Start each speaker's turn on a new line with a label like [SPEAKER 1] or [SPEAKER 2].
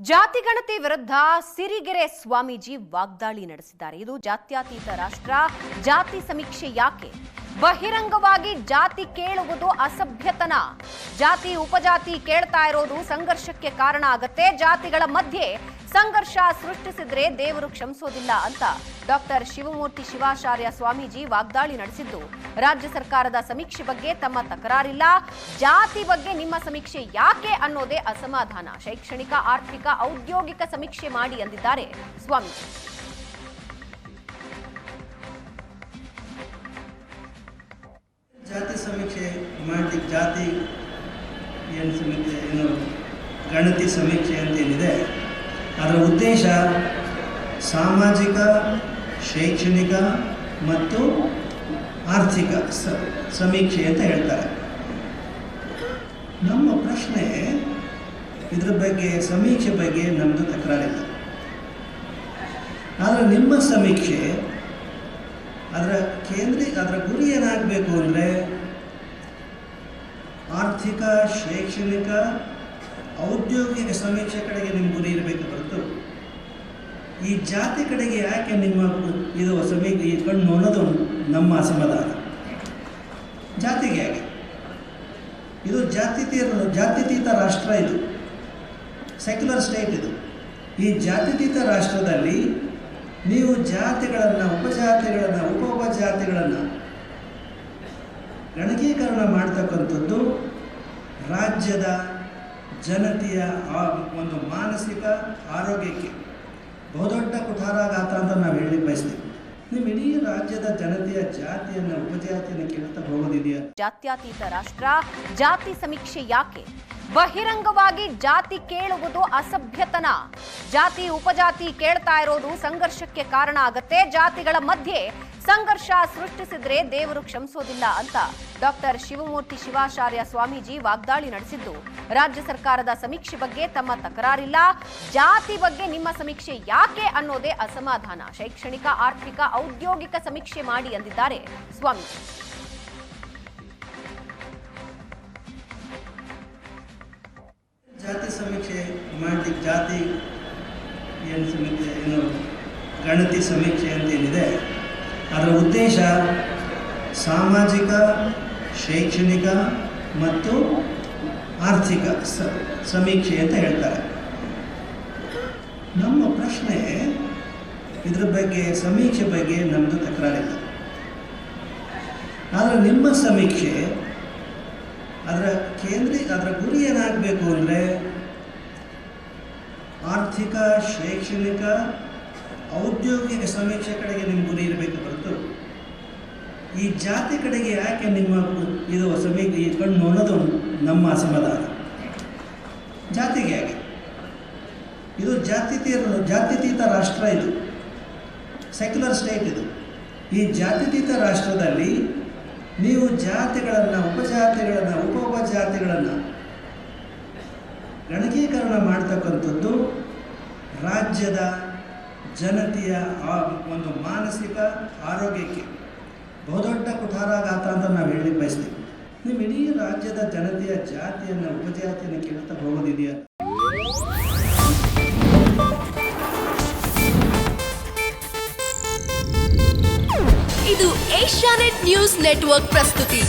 [SPEAKER 1] ಜಾತಿಗಣತಿ ವಿರುದ್ಧ ಸಿರಿಗೆರೆ ಸ್ವಾಮೀಜಿ ವಾಗ್ದಾಳಿ ನಡೆಸಿದ್ದಾರೆ. ಇದು ಜಾತ್ಯತೀತ ರಾಷ್ಟ್ರ, ಜಾತಿ ಸಮೀಕ್ಷೆ ಯಾಕೆ? ಬಹಿರಂಗವಾಗಿ ಜಾತಿ ಕೇಳುವುದು ಅಸಭ್ಯತನ. ಜಾತಿ ಉಪಜಾತಿ ಕೇಳ್ತಾ ಇರೋದು ಸಂಘರ್ಷಕ್ಕೆ ಕಾರಣ ಆಗತ್ತೆ. ಜಾತಿಗಳ ಮಧ್ಯೆ ಸಂಘರ್ಷ ಸೃಷ್ಟಿಸಿದ್ರೆ ದೇವರು ಕ್ಷಮಿಸೋದಿಲ್ಲ ಅಂತ ಡಾಕ್ಟರ್ ಶಿವಮೂರ್ತಿ ಶಿವಾಚಾರ್ಯ ಸ್ವಾಮೀಜಿ ವಾಗ್ದಾಳಿ ನಡೆಸಿದ್ದು, ರಾಜ್ಯ ಸರ್ಕಾರದ ಸಮೀಕ್ಷೆ ಬಗ್ಗೆ ತಮ್ಮ ತಕರಾರಿಲ್ಲ, ಜಾತಿ ಬಗ್ಗೆ ನಿಮ್ಮ ಸಮೀಕ್ಷೆ ಯಾಕೆ ಅನ್ನೋದೇ ಅಸಮಾಧಾನ. ಶೈಕ್ಷಣಿಕ, ಆರ್ಥಿಕ, ಔದ್ಯೋಗಿಕ ಸಮೀಕ್ಷೆ ಮಾಡಿ ಎಂದಿದ್ದಾರೆ ಸ್ವಾಮೀಜಿ.
[SPEAKER 2] ಜಾತಿ ಸಮೀಕ್ಷೆ ಮಾಡಿ, ಜಾತಿ ಏನು ಸಮೀಕ್ಷೆ, ಏನು ಗಣತಿ ಸಮೀಕ್ಷೆ ಅಂತೇನಿದೆ, ಅದರ ಉದ್ದೇಶ ಸಾಮಾಜಿಕ, ಶೈಕ್ಷಣಿಕ ಮತ್ತು ಆರ್ಥಿಕ ಸಮೀಕ್ಷೆ ಅಂತ ಹೇಳ್ತಾರೆ. ನಮ್ಮ ಪ್ರಶ್ನೆ ಇದ್ರ ಬಗ್ಗೆ, ಸಮೀಕ್ಷೆ ಬಗ್ಗೆ ನಮ್ಮದು ತಕರಾರಿಲ್ಲ. ಆದರೆ ನಿಮ್ಮ ಸಮೀಕ್ಷೆ ಅದರ ಗುರಿ ಏನಾಗಬೇಕು ಅಂದರೆ ಆರ್ಥಿಕ, ಶೈಕ್ಷಣಿಕ, ಔದ್ಯೋಗಿಕ ಸಮೀಕ್ಷೆ ಕಡೆಗೆ ನಿಮ್ಮ ಗುರಿ ಇರಬೇಕು ಹೊರತು ಈ ಜಾತಿ ಕಡೆಗೆ ಯಾಕೆ ನಿಮ್ಮ ಇದು ಸಮೀಕ್ಷೆ ಕಣ್ಣು ಅನ್ನೋದು ನಮ್ಮ ಅಸಮಾಧಾನ. ಜಾತಿಗೆ ಯಾಕೆ? ಇದು ಜಾತ್ಯತೀತ ರಾಷ್ಟ್ರ, ಇದು ಸೆಕ್ಯುಲರ್ ಸ್ಟೇಟ್. ಇದು ಈ ಜಾತ್ಯತೀತ ರಾಷ್ಟ್ರದಲ್ಲಿ ನೀವು ಜಾತಿಗಳನ್ನು, ಉಪಜಾತಿಗಳನ್ನು, ಉಪಜಾತಿಗಳನ್ನು ಗಣಕೀಕರಣ ಮಾಡ್ತಕ್ಕಂಥದ್ದು ರಾಜ್ಯದ ಜನತೆಯ ಒಂದು ಮಾನಸಿಕ ಆರೋಗ್ಯಕ್ಕೆ ಬಹುದೊಡ್ಡ ಕುಠಾರಾಘಾತ ಅಂತ ನಾವು ಹೇಳಲಿಕ್ಕೆ ಬಯಸ್ತೀವಿ. ನೀವು ಇಡೀ ರಾಜ್ಯದ ಜನತೆಯ ಜಾತಿಯನ್ನು, ಉಪಜಾತಿಯನ್ನು ಕೇಳ್ತಾ ಹೋಗೋದಿದೆಯಾ?
[SPEAKER 1] ಜಾತ್ಯತೀತ ರಾಷ್ಟ್ರ, ಜಾತಿ ಸಮೀಕ್ಷೆ ಯಾಕೆ? ಬಹಿರಂಗವಾಗಿ ಜಾತಿ ಕೇಳುವುದು ಅಸಭ್ಯತನ. ಜಾತಿ ಉಪಜಾತಿ ಕೇಳ್ತಾ ಇರೋದು ಸಂಘರ್ಷಕ್ಕೆ ಕಾರಣ ಆಗತ್ತೆ. ಜಾತಿಗಳ ಮಧ್ಯೆ ಸಂಘರ್ಷ ಸೃಷ್ಟಿಸಿದ್ರೆ ದೇವರು ಕ್ಷಮಿಸೋದಿಲ್ಲ ಅಂತ ಡಾಕ್ಟರ್ ಶಿವಮೂರ್ತಿ ಶಿವಾಚಾರ್ಯ ಸ್ವಾಮೀಜಿ ವಾಗ್ದಾಳಿ ನಡೆಸಿದ್ದು, ರಾಜ್ಯ ಸರ್ಕಾರದ ಸಮೀಕ್ಷೆ ಬಗ್ಗೆ ತಮ್ಮ ತಕರಾರಿಲ್ಲ, ಜಾತಿ ಬಗ್ಗೆ ನಿಮ್ಮ ಸಮೀಕ್ಷೆ ಯಾಕೆ ಅನ್ನೋದೇ ಅಸಮಾಧಾನ. ಶೈಕ್ಷಣಿಕ, ಆರ್ಥಿಕ, ಔದ್ಯೋಗಿಕ ಸಮೀಕ್ಷೆ ಮಾಡಿ ಎಂದಿದ್ದಾರೆ ಸ್ವಾಮೀಜಿ.
[SPEAKER 2] ಜಾತಿ ಸಮೀಕ್ಷೆ ಮಾಡಿ, ಜಾತಿ ಏನು ಸಮೀಕ್ಷೆ, ಏನು ಗಣತಿ ಸಮೀಕ್ಷೆ ಅಂತೇನಿದೆ, ಅದರ ಉದ್ದೇಶ ಸಾಮಾಜಿಕ, ಶೈಕ್ಷಣಿಕ ಮತ್ತು ಆರ್ಥಿಕ ಸಮೀಕ್ಷೆ ಅಂತ ಹೇಳ್ತಾರೆ. ನಮ್ಮ ಪ್ರಶ್ನೆ ಇದ್ರ ಬಗ್ಗೆ, ಸಮೀಕ್ಷೆ ಬಗ್ಗೆ ನಮ್ಮದು ತಕರಾರಿಲ್ಲ. ಆದರೆ ನಿಮ್ಮ ಸಮೀಕ್ಷೆ ಅದರ ಗುರಿ ಏನಾಗಬೇಕು ಅಂದರೆ ಆರ್ಥಿಕ, ಶೈಕ್ಷಣಿಕ, ಔದ್ಯೋಗಿಕ ಸಮೀಕ್ಷೆ ಕಡೆಗೆ ನಿಮ್ಮ ಗುರಿ ಇರಬೇಕು ಹೊರತು ಈ ಜಾತಿ ಕಡೆಗೆ ಯಾಕೆ ನಿಮ್ಮ ಇದು ಸಮೀಕ್ಷೆ ಕಣ್ಣು ಅನ್ನೋದು ನಮ್ಮ ಅಸಮಾಧಾನ. ಜಾತಿಗೆ ಯಾಕೆ? ಇದು ಜಾತ್ಯತೀತ ರಾಷ್ಟ್ರ, ಇದು ಸೆಕ್ಯುಲರ್ ಸ್ಟೇಟ್. ಇದು ಈ ಜಾತ್ಯತೀತ ರಾಷ್ಟ್ರದಲ್ಲಿ ನೀವು ಜಾತಿಗಳನ್ನು, ಉಪಜಾತಿಗಳನ್ನು, ಉಪಜಾತಿಗಳನ್ನು ಗಣಕೀಕರಣ ಮಾಡ್ತಕ್ಕಂಥದ್ದು ರಾಜ್ಯದ ಜನತೆಯ ಒಂದು ಮಾನಸಿಕ ಆರೋಗ್ಯಕ್ಕೆ ಬಹುದೊಡ್ಡ ಕುಠಾರಾಘಾತ ಅಂತ ನಾವು ಹೇಳಲಿಕ್ಕೆ ಬಯಸ್ತೀವಿ. ನೀವು ಇಡೀ ರಾಜ್ಯದ ಜನತೆಯ ಜಾತಿಯನ್ನು, ಉಪಜಾತಿಯನ್ನು ಕೇಳ್ತಾ ಹೋಗೋದಿದೆಯಾ?
[SPEAKER 3] ಇದು ಏಷ್ಯಾನೆಟ್ ನ್ಯೂಸ್ ನೆಟ್ವರ್ಕ್ ಪ್ರಸ್ತುತಿ.